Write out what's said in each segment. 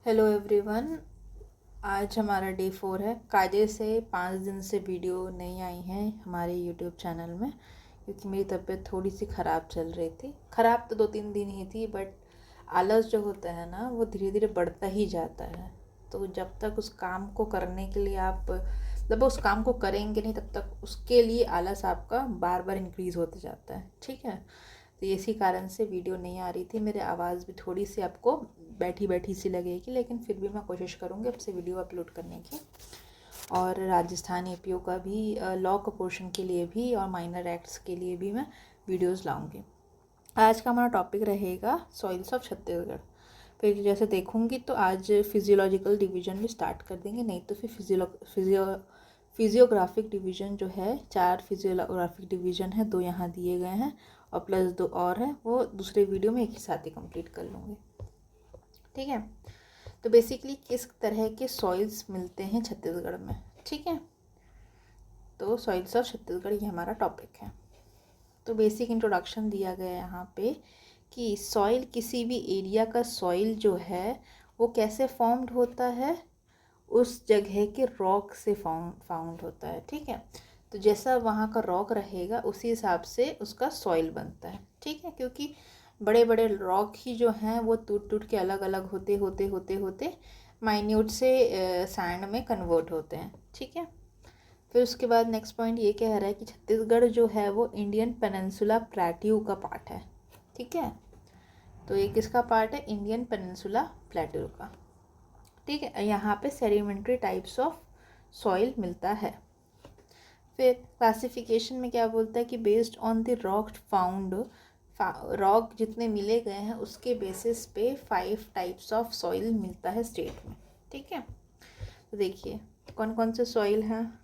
Hello everyone. आज हमारा day 4 है। कायदे से 5 दिन से वीडियो नहीं आई हैं हमारे यूट्यूब चैनल में, क्योंकि मेरी तबीयत थोड़ी सी ख़राब चल रही थी। ख़राब तो 2-3 दिन ही थी, बट आलस जो होता है ना, वो धीरे धीरे बढ़ता ही जाता है। तो जब तक उस काम को करने के लिए आप जब उस काम को करेंगे नहीं, तब तक उसके लिए आलस आपका बार बार इंक्रीज़ होते जाता है। ठीक है, तो इसी कारण से वीडियो नहीं आ रही थी। मेरी आवाज़ भी थोड़ी सी आपको बैठी बैठी सी लगेगी, लेकिन फिर भी मैं कोशिश करूँगी अब से वीडियो अपलोड करने की। और राजस्थान एपीओ का भी लॉ का पोर्शन के लिए भी और माइनर एक्ट्स के लिए भी मैं वीडियोस लाऊंगी। आज का हमारा टॉपिक रहेगा सॉइल्स ऑफ छत्तीसगढ़। फिर जैसे देखूंगी तो आज फिजियोलॉजिकल डिवीज़न भी स्टार्ट कर देंगे, नहीं तो फिर फिजियोग्राफिक डिवीज़न जो है, 4 फिजियोग्राफिक डिवीज़न है, 2 यहाँ दिए गए हैं और प्लस 2 और है, वो दूसरे वीडियो में एक ही साथ ही कंप्लीट कर लूँगी। ठीक है, तो बेसिकली किस तरह के सॉइल्स मिलते हैं छत्तीसगढ़ में। ठीक है, तो सॉइल्स ऑफ छत्तीसगढ़ ये हमारा टॉपिक है। तो बेसिक इंट्रोडक्शन दिया गया है यहाँ पे कि सॉइल, किसी भी एरिया का सॉइल जो है वो कैसे फॉर्म्ड होता है, उस जगह के रॉक से फाउंड होता है। ठीक है, तो जैसा वहाँ का रॉक रहेगा उसी हिसाब से उसका सॉइल बनता है। ठीक है, क्योंकि बड़े बड़े रॉक ही जो हैं वो टूट टूट के अलग अलग होते होते होते होते माइन्यूट से सैंड में कन्वर्ट होते हैं। ठीक है, फिर उसके बाद नेक्स्ट पॉइंट ये कह रहा है कि छत्तीसगढ़ जो है वो इंडियन पेनिनसुला प्लेट्यू का पार्ट है। ठीक है, तो ये किसका पार्ट है? इंडियन पेनिनसुला प्लेट्यू का। ठीक है, यहाँ पे सेडिमेंट्री टाइप्स ऑफ सॉइल मिलता है। फिर क्लासिफिकेशन में क्या बोलता है कि based on the rock found, rock जितने मिले गए हैं उसके बेसिस पे 5 टाइप्स ऑफ सॉइल मिलता है स्टेट में। ठीक है, तो देखिए कौन कौन से सॉइल हैं।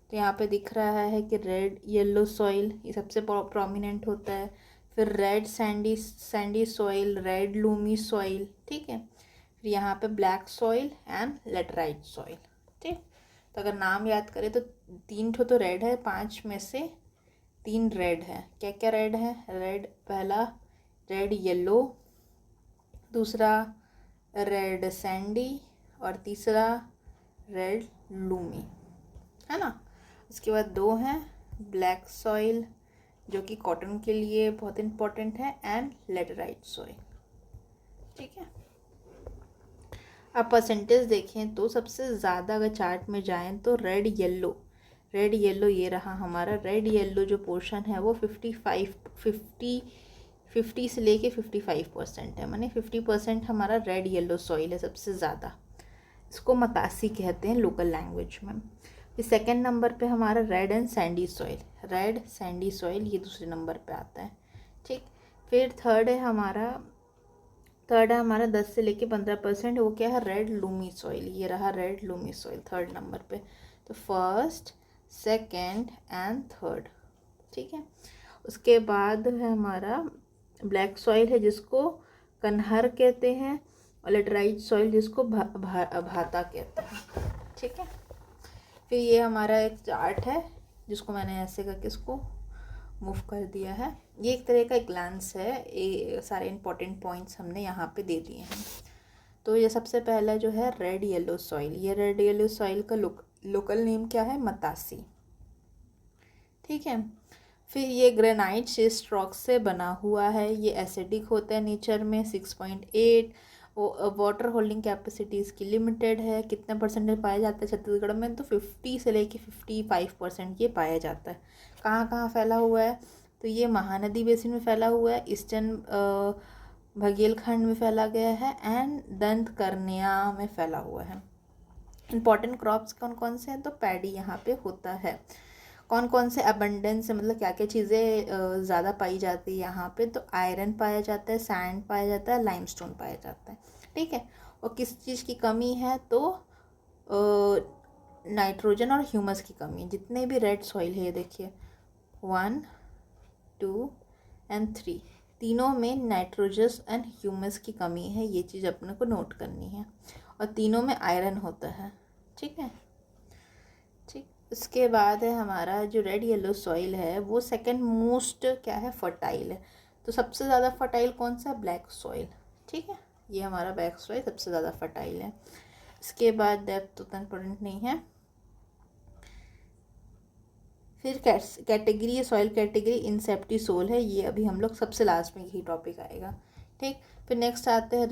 तो यहाँ पे दिख रहा है कि रेड येलो सॉइल ये सबसे प्रोमिनेंट होता है। फिर red Sandy soil, red Lumi soil. ठीक है, फिर यहाँ पे black soil and laterite soil. ठीक, तो अगर नाम याद करें तो 3 ठो तो रेड है, 5 में से 3 रेड है। क्या क्या रेड है? रेड पहला रेड येलो, दूसरा रेड सैंडी और तीसरा रेड लूमी, है ना। उसके बाद 2 हैं ब्लैक सॉइल जो कि कॉटन के लिए बहुत इम्पोर्टेंट है, एंड लेटराइट सॉइल। ठीक है, अब परसेंटेज देखें तो सबसे ज़्यादा अगर चार्ट में जाएं तो रेड येलो ये रहा हमारा। रेड येलो जो पोर्शन है वो 50 से लेके 55% है, माने 50% हमारा रेड येलो सॉइल है सबसे ज़्यादा। इसको मतासी कहते हैं लोकल लैंग्वेज में। फिर सेकेंड नंबर पे हमारा रेड सैंडी सॉइल ये दूसरे नंबर पे आता है। ठीक, फिर थर्ड है हमारा 10 से लेके 15%, वो क्या है? Red Lumi soil. ये रहा red Lumi soil third number पे। तो फर्स्ट, सेकेंड एंड थर्ड। ठीक है, उसके बाद है हमारा ब्लैक सॉइल है जिसको कन्हर कहते हैं, और लेटराइट सॉइल जिसको भाता कहते हैं। ठीक है, फिर ये हमारा एक चार्ट है जिसको मैंने ऐसे करके इसको मूव कर दिया है। ये एक तरह का ग्लांस है, ये सारे इंपॉर्टेंट पॉइंट्स हमने यहाँ पे दे दिए हैं। तो ये सबसे पहला जो है रेड येलो सॉइल, ये रेड येलो सॉइल का लोकल नेम क्या है? मतासी। ठीक है, फिर ये ग्रेनाइट शिस्ट रॉक से बना हुआ है, ये एसिडिक होता है नेचर में, 6.8। वाटर होल्डिंग कैपेसिटी इसकी लिमिटेड है। कितने परसेंटेज पाया जाता है छत्तीसगढ़ में? तो 50 से लेके 55% ये पाया जाता है। कहाँ कहाँ फैला हुआ है? तो ये महानदी बेसिन में फैला हुआ है, ईस्टर्न भगेलखंड में फैला गया है, एंड दंतकर्ण्या में फैला हुआ है। इंपॉर्टेंट क्रॉप्स कौन कौन से हैं? तो पैडी यहाँ पे होता है। कौन कौन से अबंडेंस है, मतलब क्या क्या चीज़ें ज़्यादा पाई जाती है यहाँ पे? तो आयरन पाया जाता है, सैंड पाया जाता है, लाइमस्टोन पाया जाता है। ठीक है, और किस चीज़ की कमी है? तो नाइट्रोजन और ह्यूमस की कमी है। जितने भी रेड सॉइल है, ये देखिए 1, 2 एंड 3, तीनों में नाइट्रोजस एंड ह्यूमस की कमी है। ये चीज़ अपने को नोट करनी है, और तीनों में आयरन होता है। ठीक है, ठीक, उसके बाद है हमारा जो रेड येलो सॉइल है वो सेकंड मोस्ट क्या है? फर्टाइल है। तो सबसे ज़्यादा फर्टाइल कौन सा? Black soil. ठीक है, ये हमारा बैक सॉइल सबसे ज़्यादा फर्टाइल है। इसके बाद डेप्थ उतना इम्पोर्टेंट नहीं है। फिर कैटेगरी, सॉइल कैटेगरी इंसेप्टी सोल है, ये अभी हम लोग सबसे लास्ट में यही टॉपिक आएगा, ठीक। फिर नेक्स्ट आते हैं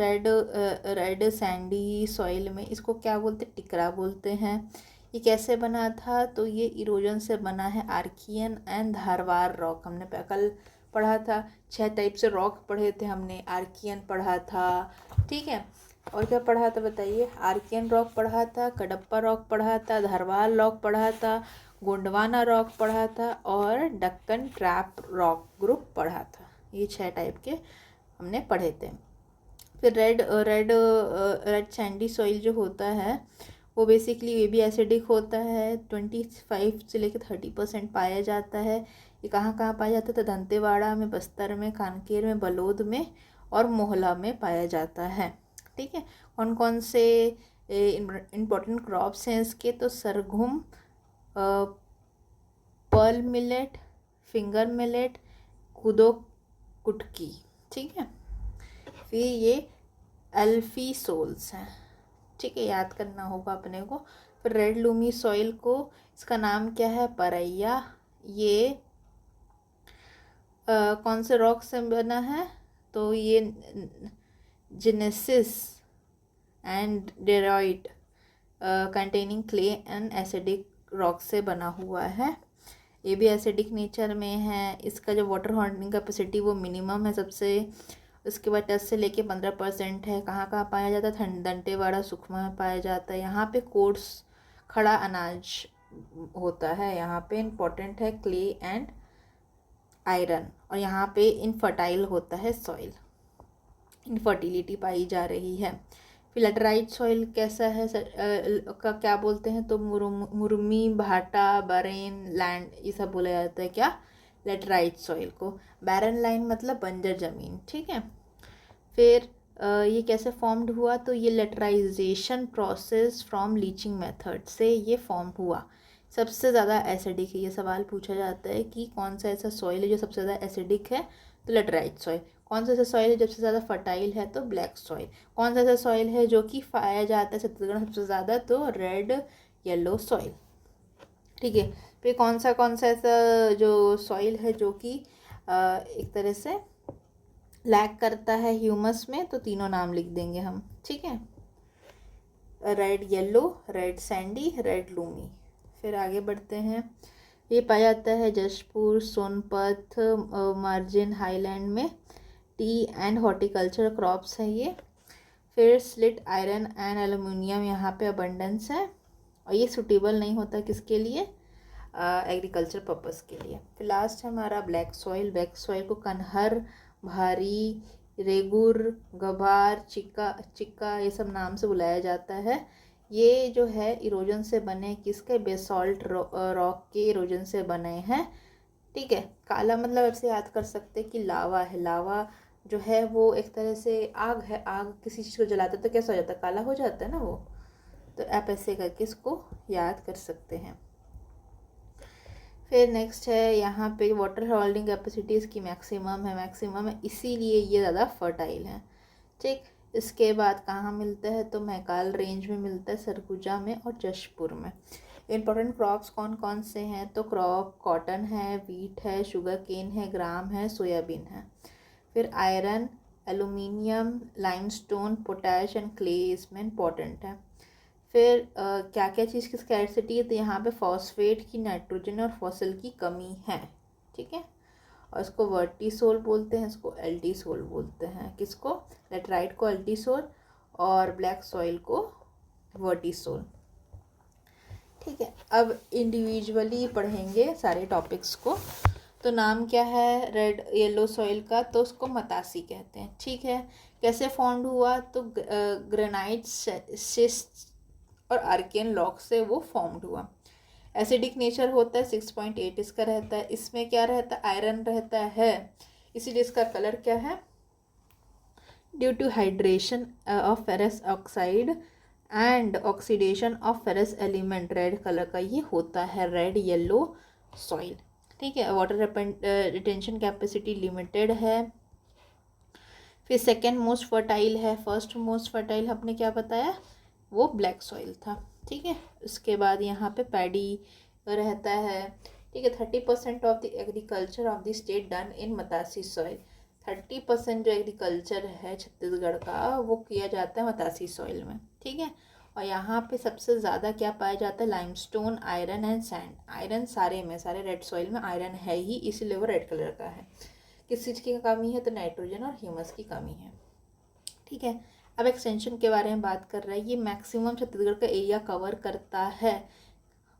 रेड सैंडी सॉइल में, इसको क्या बोलते हैं, टिकरा बोलते हैं। ये कैसे बना था, तो ये इरोजन से बना है, आर्कियन एंड धारवार रॉक। हमने कल पढ़ा था, 6 टाइप से रॉक पढ़े थे हमने, आर्कियन पढ़ा था, ठीक है। और क्या पढ़ा था बताइए, आर्कियन रॉक पढ़ा था, कडप्पा रॉक पढ़ा था, धारवार रॉक पढ़ा था, गोंडवाना रॉक पढ़ा था, और डक्कन ट्रैप रॉक ग्रुप पढ़ा था। ये 6 टाइप के हमने पढ़े थे। फिर रेड सैंडी सॉइल जो होता है वो बेसिकली ये भी एसिडिक होता है, 25 से लेकर 30% पाया जाता है। ये कहाँ कहाँ पाया जाता है, तो दंतेवाड़ा में, बस्तर में, कांकेर में, बलौद में और मोहला में पाया जाता है, ठीक है। कौन कौन से इम्पोर्टेंट क्रॉप्स हैं इसके, तो सरगुम, पर्ल मिलेट, फिंगर मिलेट, कुदो कुटकी, ठीक है। फिर ये अल्फीसोल्स हैं, ठीक है, याद करना होगा अपने को। फिर रेड लूमी सॉइल को, इसका नाम क्या है, परैया। ये कौन से रॉक से बना है, तो ये genesis and diorite containing clay and acidic rock से बना हुआ है। ये भी एसिडिक नेचर में है। इसका जो वाटर होल्डिंग कैपेसिटी वो मिनिमम है सबसे। उसके बाद 10 से लेके 15% है। कहाँ कहाँ पाया जाता है, दंतेवाड़ा, सुकमा में पाया जाता है। यहाँ पे कोर्स खड़ा अनाज होता है। यहाँ पे इम्पोर्टेंट है क्ले एंड आयरन। और यहाँ पे इनफर्टाइल होता है सॉइल, इनफर्टिलिटी पाई जा रही है। फिर लेटराइट सॉइल कैसा है का क्या बोलते हैं, तो मुरमी, भाटा, बरेन लैंड, ये सब बोला जाता है क्या, लेटराइट सॉइल को। बैरन लाइन मतलब बंजर ज़मीन, ठीक है। फिर ये कैसे फॉर्म्ड हुआ, तो ये laterisation process from leaching method से ये फॉर्म हुआ। सबसे ज़्यादा एसिडिक है, ये सवाल पूछा जाता है कि कौन सा ऐसा सॉइल है जो सबसे ज़्यादा एसिडिक है, तो लेटराइट सॉइल। कौन सा ऐसा सॉइल है जो सबसे ज़्यादा फर्टाइल है, तो ब्लैक सॉइल। कौन सा ऐसा सॉइल है जो कि पाया जाता है छत्तीसगढ़ सबसे ज़्यादा, तो रेड येलो सॉइल, ठीक है। फिर कौन सा ऐसा जो सॉइल है जो कि एक तरह से लैक करता है ह्यूमस में, तो तीनों नाम लिख देंगे हम, ठीक है। Red yellow, red Sandy, red Lumi. फिर आगे बढ़ते हैं। ये पाया जाता है जशपुर, सोनपत, मार्जिन हाईलैंड में। टी एंड हॉर्टिकल्चर क्रॉप्स है ये। फिर स्लिट आयरन एंड एल्युमिनियम यहाँ पे अबंडेंस है। और ये सूटेबल नहीं होता किसके लिए, एग्रीकल्चर पर्पस के लिए। फिर लास्ट है हमारा ब्लैक सॉइल। ब्लैक सॉइल को कन्हर, भारी, रेगुर, गभार, चिक्का ये सब नाम से बुलाया जाता है। ये जो है इरोजन से बने, किसके, बेसॉल्ट रॉक के इरोजन से बने हैं, ठीक है। काला मतलब ऐसे याद कर सकते हैं कि लावा है। लावा जो है वो एक तरह से आग है। आग किसी चीज़ को जलाते तो कैसा हो जाता है, काला हो जाता है ना वो। तो आप ऐसे करके इसको याद कर सकते हैं। फिर नेक्स्ट है यहाँ पे वाटर होल्डिंग कैपेसिटी इसकी मैक्सिमम है, इसीलिए ये ज़्यादा फर्टाइल है, ठीक। इसके बाद कहाँ मिलता है, तो मैकाल रेंज में मिलता है, सरगुजा में और जशपुर में। इम्पोर्टेंट क्रॉप्स कौन कौन से हैं, तो क्रॉप कॉटन है, वीट है, शुगर केन है, ग्राम है, सोयाबीन है। फिर iron, aluminium, limestone, potash and clay इसमें इम्पॉर्टेंट है। फिर क्या क्या चीज़ की स्कैरसिटी है, तो यहाँ पे फॉस्फेट की, नाइट्रोजन और फॉस्फेट की कमी है, ठीक है। और इसको वर्टिसोल बोलते हैं, इसको एल्टीसोल बोलते हैं। किसको, लेटराइट को एल्टीसोल और ब्लैक सॉइल को वर्टिसोल, ठीक है। अब इंडिविजुअली पढ़ेंगे सारे टॉपिक्स को। तो नाम क्या है रेड येलो सॉइल का, तो उसको मतासी कहते हैं, ठीक है। कैसे फॉर्म हुआ, तो ग्रेनाइट शिस्ट और आर्कियन रॉक से वो फॉर्म्ड हुआ। एसिडिक नेचर होता है, 6.8 इसका रहता है। इसमें क्या रहता है, आयरन रहता है, इसीलिए इसका कलर क्या है, due to hydration of ferrous oxide and oxidation of ferrous element, red colour का ये होता है रेड येलो सॉइल, ठीक है। वाटर रिटेंशन कैपेसिटी लिमिटेड है। फिर सेकेंड मोस्ट फर्टाइल है, फर्स्ट मोस्ट फर्टाइल हमने क्या बताया, वो ब्लैक सॉइल था, ठीक है। उसके बाद यहाँ पे पैडी रहता है, ठीक है। 30% of the agriculture of the state done in matasi soil. 30% जो एग्रीकल्चर है छत्तीसगढ़ का वो किया जाता है मतासी सॉइल में, ठीक है। और यहाँ पे सबसे ज़्यादा क्या पाया जाता है, limestone, iron and sand. Iron सारे में, सारे रेड सॉइल में आयरन है ही, इसीलिए वो रेड कलर का है। किस चीज़ की कमी है, तो नाइट्रोजन और ह्यूमस की कमी है, ठीक है। अब एक्सटेंशन के बारे में बात कर रहे हैं, ये मैक्सिमम छत्तीसगढ़ का एरिया कवर करता है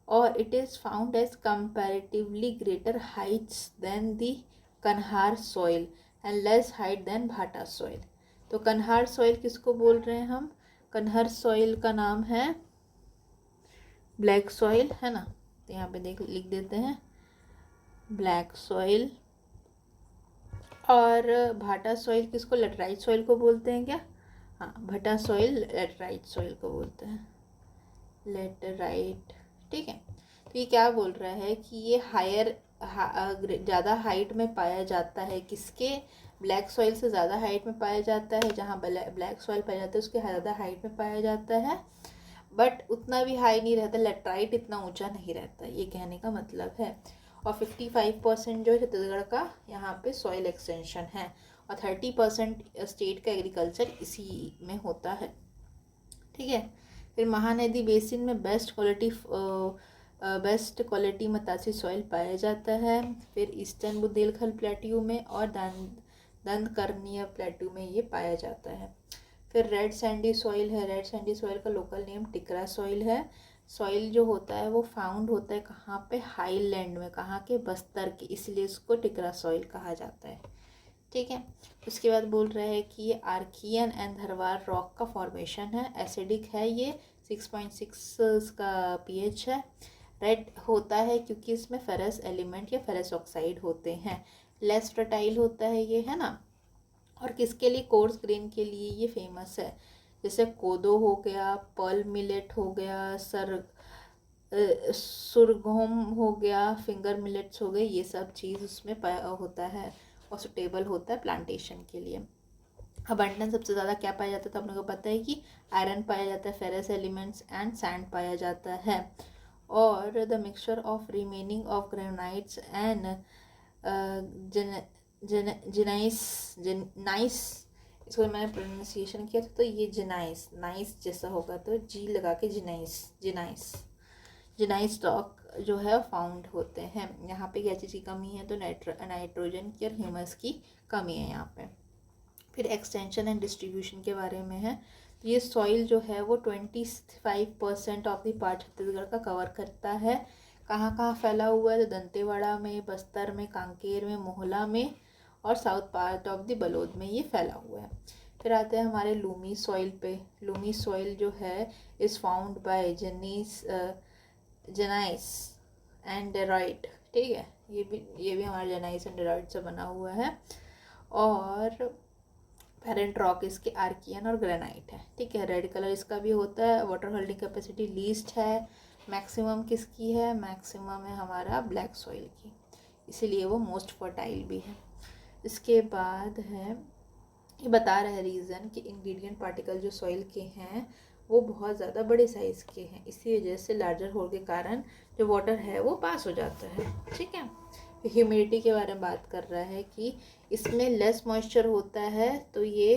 और it is found as comparatively greater heights than the kanhar soil and less height than bhata soil. तो कन्हार सॉइल किसको बोल रहे हैं हम, कन्हार सॉइल का नाम है ब्लैक सॉइल, है ना। तो यहाँ पे लिख देते हैं ब्लैक सॉइल। और भाटा सॉइल किसको, लेटराइट सॉइल को बोलते हैं क्या, हाँ, भटा सॉइल लेटराइट सॉइल को बोलते हैं, लेटराइट, ठीक है। तो ये क्या बोल रहा है कि ये हायर ज़्यादा हाइट में पाया जाता है, किसके, ब्लैक सॉइल से ज़्यादा हाइट में पाया जाता है। जहाँ ब्लैक सॉइल पाया जाता है उसके ज़्यादा हाइट में पाया जाता है, बट उतना भी हाई नहीं रहता, लेटराइट इतना ऊंचा नहीं रहता, ये कहने का मतलब है। और 55% जो छत्तीसगढ़ का यहाँ पे सॉइल एक्सटेंशन है और 30% स्टेट का एग्रीकल्चर इसी में होता है, ठीक है। फिर महानदी बेसिन में बेस्ट क्वालिटी मतासी सॉइल पाया जाता है। फिर ईस्टर्न बुंदेलखंड प्लेट्यू में और दंडकर्णीय प्लेट्यू में ये पाया जाता है। फिर रेड सैंडी सॉइल है, रेड सैंडी सॉइल का लोकल नेम टिकरा सॉइल है। सॉइल जो होता है वो फाउंड होता है कहाँ पे, हाईलैंड में, कहाँ के, बस्तर के, इसलिए इसको टिकरा सॉइल कहा जाता है, ठीक है। उसके बाद बोल रहे हैं कि ये आर्कियन एंड धरवार रॉक का फॉर्मेशन है, एसिडिक है, ये 6.6 का pH है। रेड होता है क्योंकि इसमें फेरस एलिमेंट या फेरस ऑक्साइड होते हैं। लेस फर्टाइल होता है ये, है ना। और किसके लिए, कोर्स ग्रेन के लिए ये फेमस है, जैसे कोदो हो गया, पर्ल मिलेट हो गया, सुरगोम हो गया, फिंगर मिलेट्स हो गए, ये सब चीज़ उसमें होता है और सुटेबल होता है प्लांटेशन के लिए। अबंडेंस सबसे ज़्यादा क्या पाया जाता है, तो अपने को पता है कि आयरन पाया जाता है, फेरस एलिमेंट्स एंड सैंड पाया जाता है। और the mixture of remaining of granites and gneiss, इसको मैंने प्रोनाउंसिएशन किया था तो ये जिनाइस, नाइस जैसा होगा तो जी लगा के जिनाइस रॉक जो है फाउंड होते हैं। यहाँ पे क्या चीज़ की कमी है, तो नाइट्रोजन की और ह्यूमस की कमी है यहाँ पे। फिर एक्सटेंशन एंड डिस्ट्रीब्यूशन के बारे में है, तो ये सॉइल जो है वो 25% ऑफ द पार्ट छत्तीसगढ़ का कवर करता है। कहाँ कहाँ फैला हुआ है, तो दंतेवाड़ा में, बस्तर में, कांकेर में, मोहला में और south part of the Balod में ये फैला हुआ है। फिर आते हैं हमारे लूमी सॉइल पे। लूमी सॉइल जो है इज़ फाउंड बाय जेनाइस एंड डेराइट, ठीक है। ये भी हमारा जेनाइस एंड डेराइट से बना हुआ है। और पेरेंट रॉक इसके आर्कियन और ग्रेनाइट है, ठीक है। रेड कलर इसका भी होता है। वाटर होल्डिंग कैपेसिटी लीस्ट है। मैक्सिमम किसकी है, मैक्सिमम है हमारा ब्लैक सॉइल की, इसीलिए वो मोस्ट फर्टाइल भी है। इसके बाद है, ये बता रहा है रीज़न कि इंग्रेडिएंट पार्टिकल जो सॉइल के हैं वो बहुत ज़्यादा बड़े साइज़ के हैं, इसी वजह से लार्जर होल के कारण जो वाटर है वो पास हो जाता है, ठीक है। ह्यूमिडिटी के बारे में बात कर रहा है कि इसमें लेस मॉइस्चर होता है, तो ये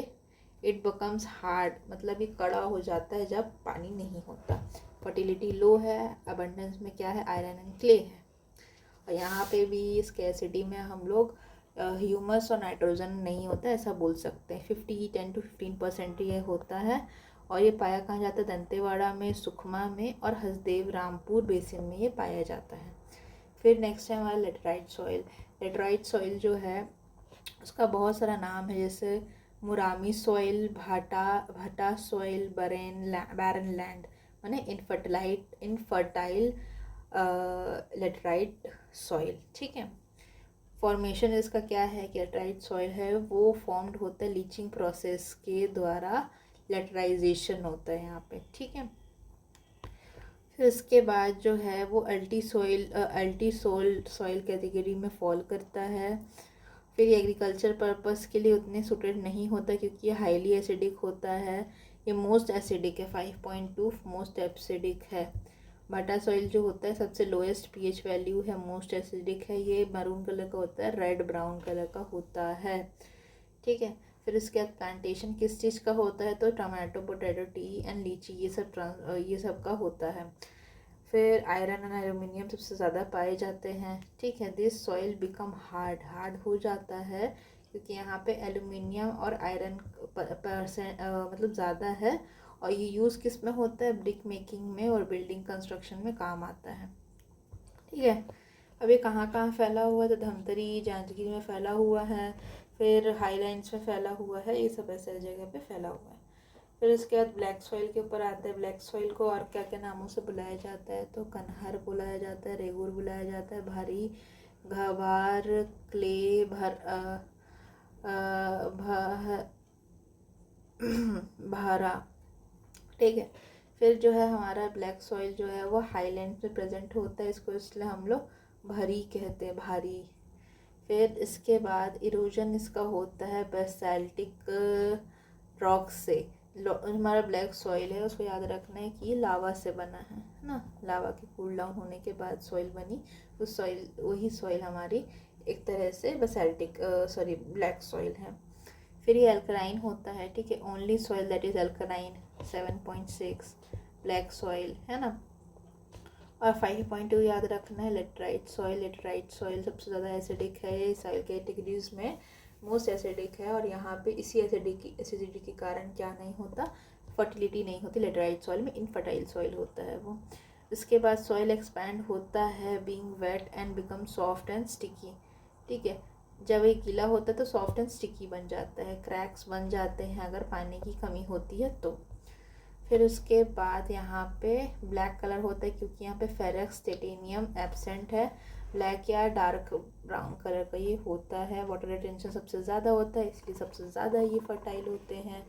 इट बिकम्स हार्ड, मतलब ये कड़ा हो जाता है जब पानी नहीं होता। फर्टिलिटी लो है। अबंडेंस में क्या है, आयरन एंड क्ले है। और यहाँ पे भी स्कैरसिटी में हम लोग ह्यूमस और नाइट्रोजन नहीं होता, ऐसा बोल सकते हैं। 10 to 15% ये होता है। और ये पाया कहाँ जाता है, दंतेवाड़ा में, सुकमा में और हसदेव रामपुर बेसिन में ये पाया जाता है। फिर नेक्स्ट है हमारा लेटराइट सॉइल। लेटराइट सॉइल जो है उसका बहुत सारा नाम है, जैसे मुरामी सॉइल, भाटा सॉइल, बैरन लैंड, माने इनफर्टाइल लेटराइट सॉइल, ठीक है। फॉर्मेशन इसका क्या है कि लेटराइट सॉइल है वो फॉर्म्ड होता है लीचिंग प्रोसेस के द्वारा, लेटराइजेशन होता है यहाँ पे, ठीक है। फिर इसके बाद जो है वो अल्टी सॉइल कैटेगरी में फॉल करता है। फिर ये एग्रीकल्चर पर्पस के लिए उतने सूटेड नहीं होता क्योंकि ये हाईली एसिडिक होता है। ये मोस्ट एसिडिक है, 5.2 मोस्ट एसिडिक है। भाटा सॉइल जो होता है सबसे लोएस्ट पीएच वैल्यू है, मोस्ट एसिडिक है। ये मैरून कलर का होता है, रेड ब्राउन कलर का होता है। ठीक है। फिर उसके बाद प्लांटेशन किस चीज़ का होता है, तो टमाटो, पोटैटो, टी एंड लीची, ये सब का होता है। फिर आयरन एंड एल्यूमिनियम सबसे ज़्यादा पाए जाते हैं। ठीक है। दिस सॉइल बिकम हार्ड हो जाता है क्योंकि यहाँ पे एल्यूमिनियम और आयरन मतलब ज़्यादा है, और ये यूज़ किस में होता है, ब्रिक मेकिंग में और बिल्डिंग कंस्ट्रक्शन में काम आता है। ठीक है। अब ये कहाँ कहाँ फैला हुआ है, तो धमतरी, जांजगीर में फैला हुआ है, फिर हाईलैंड्स में फैला हुआ है, ये सब ऐसे जगह पे फैला हुआ है। फिर इसके बाद ब्लैक सॉइल के ऊपर आता है। ब्लैक सॉइल को और क्या क्या नामों से बुलाया जाता है, तो कन्हार बुलाया जाता है, रेगुर बुलाया जाता है, भारी, घबार, क्ले, भारा। ठीक है। फिर जो है हमारा ब्लैक सॉइल जो है वो हाईलैंड में प्रेजेंट होता है, इसको इसलिए हम लोग भारी कहते हैं, भारी। फिर इसके बाद इरोजन इसका होता है बेसाल्टिक रॉक से। हमारा ब्लैक सॉइल है, उसको याद रखना है कि ये लावा से बना है ना, लावा के कूल डाउन होने के बाद सॉइल बनी, उस सॉइल, वही सॉइल हमारी एक तरह से बेसाल्टिक ब्लैक सॉइल है। फिर ये अल्कलाइन होता है। ठीक है। Only soil that is alkaline 7.6 black soil है ना। और 5.2 याद रखना है लेटराइट सॉइल। लेटराइट सॉइल सबसे ज़्यादा एसिडिक है, ये सॉइल कैटेगरीज में मोस्ट एसिडिक है, और यहाँ पे इसी एसिडिटी के कारण क्या नहीं होता, फर्टिलिटी नहीं होती लेटराइट सॉइल में, इनफर्टाइल सॉइल होता है वो। इसके बाद सॉइल एक्सपैंड होता है being wet and become soft and sticky. ठीक है। जब ये गीला होता है तो सॉफ्ट एंड स्टिकी बन जाता है, क्रैक्स बन जाते हैं अगर पानी की कमी होती है तो। फिर उसके बाद यहाँ पे ब्लैक कलर होता है क्योंकि यहाँ पे फेरस, टाइटेनियम एब्सेंट है। ब्लैक या डार्क ब्राउन कलर का ये होता है। वाटर रिटेंशन सबसे ज़्यादा होता है, इसलिए सबसे ज़्यादा ये फर्टाइल होते हैं।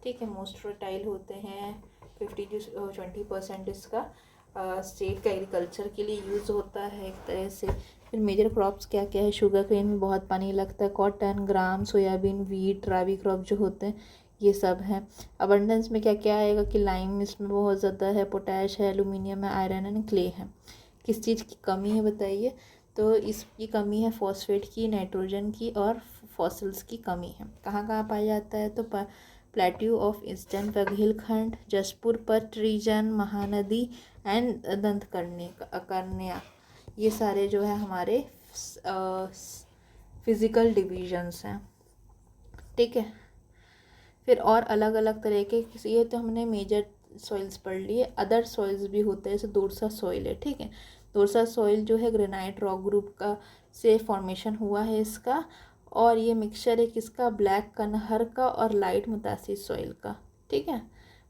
ठीक है। मोस्ट फर्टाइल होते हैं। 50-20% इसका स्टेट का एग्रीकल्चर के लिए यूज़ होता है एक तरह से। फिर मेजर क्रॉप्स क्या क्या है, शुगर केन में बहुत पानी लगता है, कॉटन, ग्राम, सोयाबीन, वीट, राबी क्रॉप जो होते हैं ये सब है। अबंडेंस में क्या क्या आएगा कि लाइम इसमें बहुत ज़्यादा है, पोटैश है, एल्यूमिनियम है, आयरन एंड क्ले है। किस चीज़ की कमी है बताइए, तो इसकी कमी है फॉस्फेट की, नाइट्रोजन की और फॉसिल्स की कमी है। कहाँ कहाँ पाया जाता है, तो plateau of eastern Baghelkhand, Jashpur Pat region, Mahanadi and दंतकन्या, ये सारे जो है हमारे फिज़िकल डिविजन्स हैं। ठीक है। फिर और अलग अलग तरह के, ये तो हमने मेजर सॉइल्स पढ़ लिए, अदर सॉइल्स भी होते हैं, जैसे दोरसा सॉइल है। ठीक है। दोरसा सॉइल जो है ग्रेनाइट रॉक ग्रुप का से फॉर्मेशन हुआ है इसका, और ये मिक्सचर है किसका, ब्लैक कनहर का और लाइट मतासी सॉइल का। ठीक है।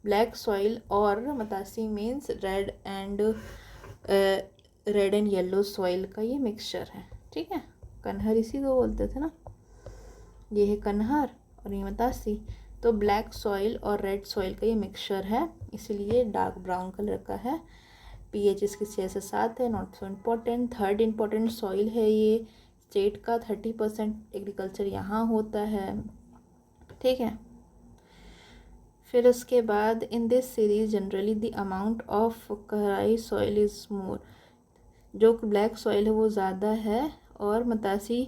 ब्लैक सॉइल और matasi means red and yellow soil का ये मिक्सचर है। ठीक है। कनहर इसी को बोलते थे ना, ये है कनहर और ये मतासी। तो ब्लैक सॉइल और रेड सॉइल का ये मिक्सचर है, इसलिए डार्क ब्राउन कलर का है। पीएच इसकी 6 से 7 है, not so important. Third important soil है ये स्टेट का, 30% एग्रीकल्चर यहाँ होता है। ठीक है। फिर उसके बाद इन this series generally the amount of कराई सॉइल इज़ मोर, जो ब्लैक सॉइल है वो ज़्यादा है और मतासी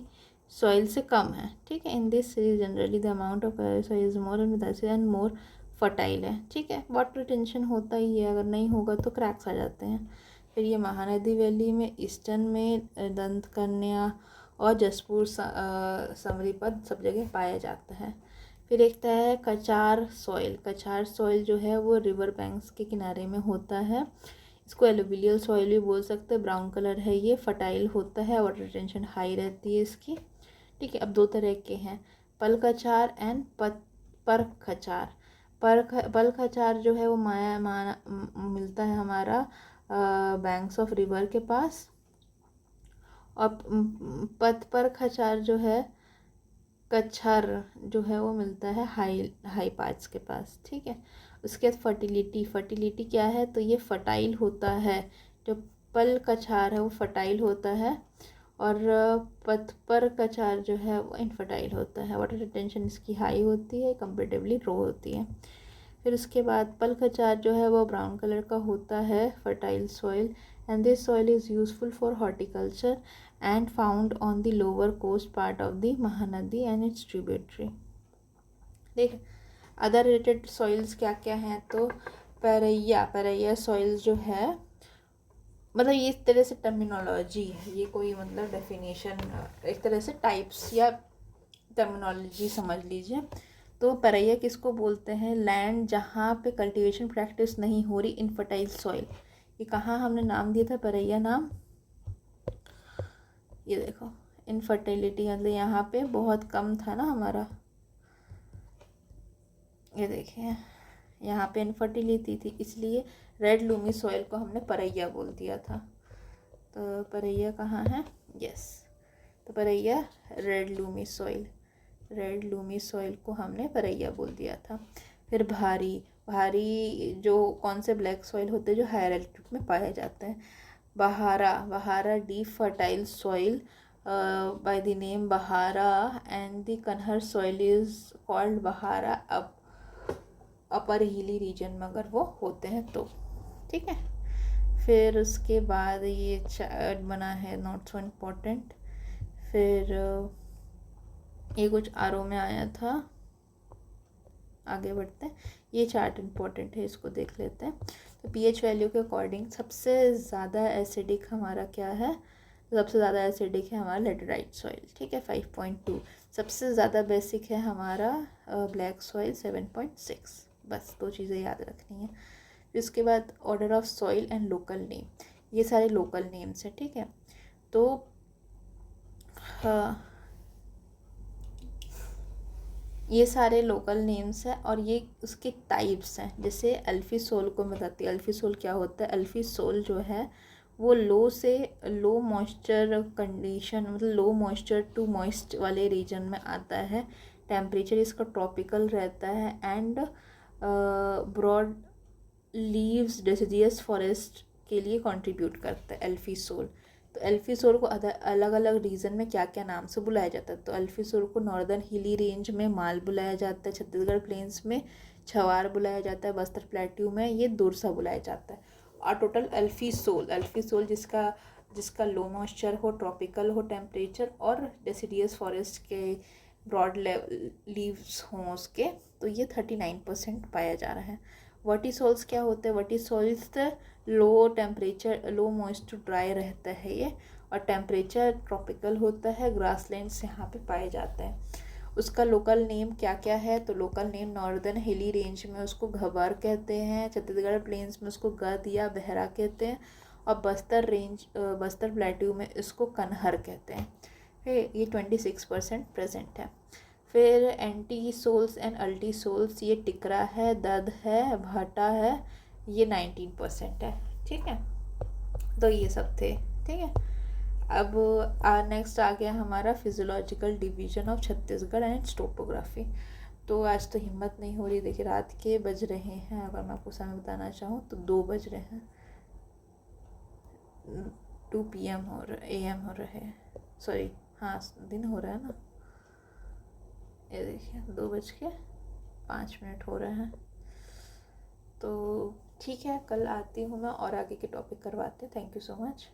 सॉइल से कम है। ठीक है। In this series generally the amount of soil is more and matasi and more fertile है। ठीक है। वाटर रिटेंशन होता ही है, अगर नहीं होगा तो क्रैक्स आ जाते हैं। फिर ये महानदी वैली में, ईस्टर्न में दंतकन्या और जसपुर समरीपद सब जगह पाया जाता है। फिर एक है कचार सॉइल। कचार सॉइल जो है वो रिवर बैंक्स के किनारे में होता है, इसको एलुवियल सॉइल भी बोल सकते हैं। ब्राउन कलर है, ये फर्टाइल होता है, वाटर रिटेंशन हाई रहती है इसकी। ठीक है। अब दो तरह के हैं, पलकचार एंड परखचार। पलकचार जो है वो मिलता है हमारा बैंक्स ऑफ रिवर के पास, और परखचार जो है, कच्छर जो है वो मिलता है हाई पार्ट्स के पास। ठीक है। उसके बाद फर्टिलिटी क्या है, तो ये फर्टाइल होता है, जो पल कछार है वो फर्टाइल होता है, और पतपर का चार जो है वो इनफर्टाइल होता है। वाटर रिटेंशन इसकी हाई होती है, कंपेरेटिवली लो होती है। फिर उसके बाद पल का चार जो है वो ब्राउन कलर का होता है, fertile soil, and this soil is useful for horticulture and found on the lower coast part of the Mahanadi and its tributary. देख अदर रिलेटेड सॉइल्स क्या क्या हैं, तो पैरैया सॉइल्स जो है, मतलब ये इस तरह से टर्मिनोलॉजी है, ये कोई मतलब डेफिनेशन, एक तरह से टाइप्स या टर्मिनोलॉजी समझ लीजिए। तो पैरैया किसको बोलते हैं? लैंड जहाँ पे कल्टीवेशन प्रैक्टिस नहीं हो रही, इनफर्टाइल सॉइल। ये कहाँ हमने नाम दिया था पैरैया नाम? ये देखो, इनफर्टिलिटी, मतलब यहाँ पे बहुत कम था ना हमारा, ये देखिए यहाँ पे इनफर्टिलिटी थी, इसलिए रेड लूमी सॉइल को हमने पैरैया बोल दिया था। तो पैरैया कहाँ है? यस, तो पैरैया रेड लूमी सॉइल को हमने पैरैया बोल दिया था। फिर भारी जो कौन से ब्लैक सॉइल होते हैं जो हायर एल्टीट्यूड में पाए जाते हैं? Bahara deep fertile soil by the name bahara, and the kanhar soil is called bahara upper hilly region में अगर वो होते हैं तो, ठीक है। फिर उसके बाद ये चार्ट बना है, नॉट सो इम्पोर्टेंट। फिर ये कुछ आरओ में आया था, आगे बढ़ते हैं। ये चार्ट इम्पोर्टेंट है, इसको देख लेते हैं। तो पीएच वैल्यू के अकॉर्डिंग सबसे ज़्यादा एसिडिक हमारा क्या है? सबसे ज़्यादा एसिडिक है हमारा लेटेराइट सॉइल, ठीक है, 5.2। सबसे ज़्यादा बेसिक है हमारा ब्लैक सॉइल, 7.6। बस दो चीज़ें याद रखनी है। फिर उसके बाद order of soil and local name, ये सारे लोकल नेम्स हैं, ठीक है। तो ये सारे लोकल नेम्स हैं और ये उसके टाइप्स हैं। जैसे अल्फीसोल को मैं बताती हूँ। अल्फीसोल क्या होता है? अल्फीसोल जो है वो लो से लो मॉइस्चर कंडीशन, मतलब लो मॉइस्चर टू मॉइस्ट वाले रीजन में आता है। टेम्परेचर इसका ट्रॉपिकल रहता है and broad leaves deciduous forest के लिए कंट्रीब्यूट करता है एल्फीसोल। तो एल्फीसोल को अलग अलग रीजन में क्या क्या नाम से बुलाया जाता है? तो एल्फीसोल को नॉर्दर्न हिली रेंज में माल बुलाया जाता है, छत्तीसगढ़ प्लेन्स में छवार बुलाया जाता है, बस्तर प्लेट्यू में ये दुरसा बुलाया जाता है। और टोटल एल्फीसोल जिसका लो मॉइस्चर हो, ट्रॉपिकल हो टेम्परेचर और डेसिडियस फॉरेस्ट के ब्रॉड लीव्स हों उसके, तो ये 39% पाया जा रहा है। वर्टिसोल्स क्या होते हैं? Vertisols low temperature, low moisture dry रहता है ये, और टेम्परेचर ट्रॉपिकल होता है, ग्रासलैंड्स यहाँ पे पाए जाते हैं। उसका लोकल नेम क्या क्या है? तो लोकल नेम नॉर्दर्न हिली रेंज में उसको घबर कहते हैं, छत्तीसगढ़ प्लेन्स में उसको गद या बहरा कहते हैं, और बस्तर प्लेट्यू में इसको कन्हर कहते हैं। ये 26% प्रेजेंट है। फिर एंटीसोल्स एंड अल्टीसोल्स, ये टिकरा है, दद है, भाटा है, ये 19% है, ठीक है। तो ये सब थे, ठीक है। अब नेक्स्ट आ गया हमारा physiological division of Chhattisgarh and it's topography. तो आज तो हिम्मत नहीं हो रही, देखिए रात के बज रहे हैं, अगर मैं आपको समय बताना चाहूँ तो 2 बज रहे हैं, 2 PM AM हो रहे हैं, सॉरी हाँ दिन हो रहा है ना। ये देखिए 2:05 हो रहे हैं। तो ठीक है, कल आती हूँ मैं और आगे के टॉपिक करवाते हैं। Thank you so much.